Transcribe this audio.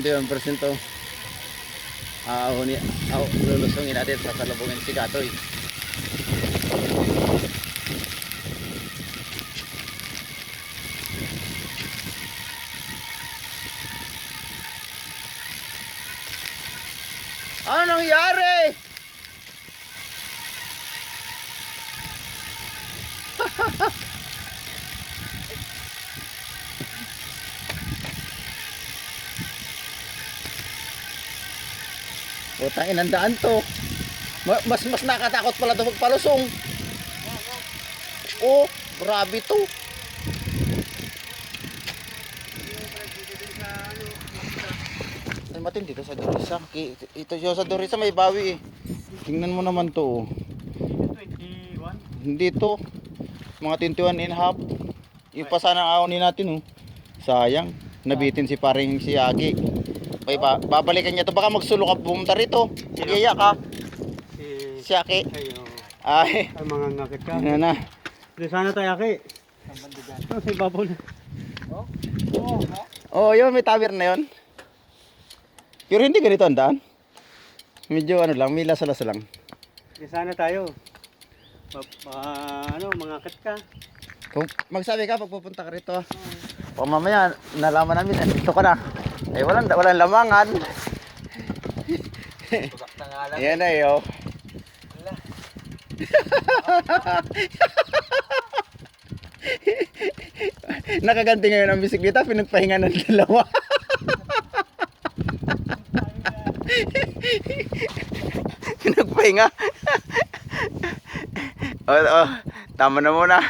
21% lulusungin natin sa salubungin si Katoy. Ano nangyari? Putang inang daan to. Mas nakatakot pala ito magpalusong. Oh, grabe to. Ay, matindi dito sa Dorisa. Ito siya sa Dorisa may bawi eh. Tingnan mo naman to. 21? Hindi to. Mga 21 and a half. Yung pa sana ang aonin natin oh. Sayang. Nabitin si paring si Agi. Ay, babalikan niya to. Baka magsulok ka pumunta rito. Iya ka. Si Aki. Ay. Ay, mga ngakit ka. Ano na. Di sana tayo, Aki. Ito, sa ibabaw na. Oh, yun. May tower na yun. Pero hindi ganito ang daan. Medyo ano lang. May lasa-lasa lang. Di sana tayo. Mga ngakit ka. Kung magsabi ka pag pupunta ka rito. O mamaya nalaman namin dito ka na. Ay walang lamangan. Yan na yo. Nakaganti ngayon ang bisikleta, pinagpahinga ng dalawa. Pinagpahinga. Oh, tama na muna.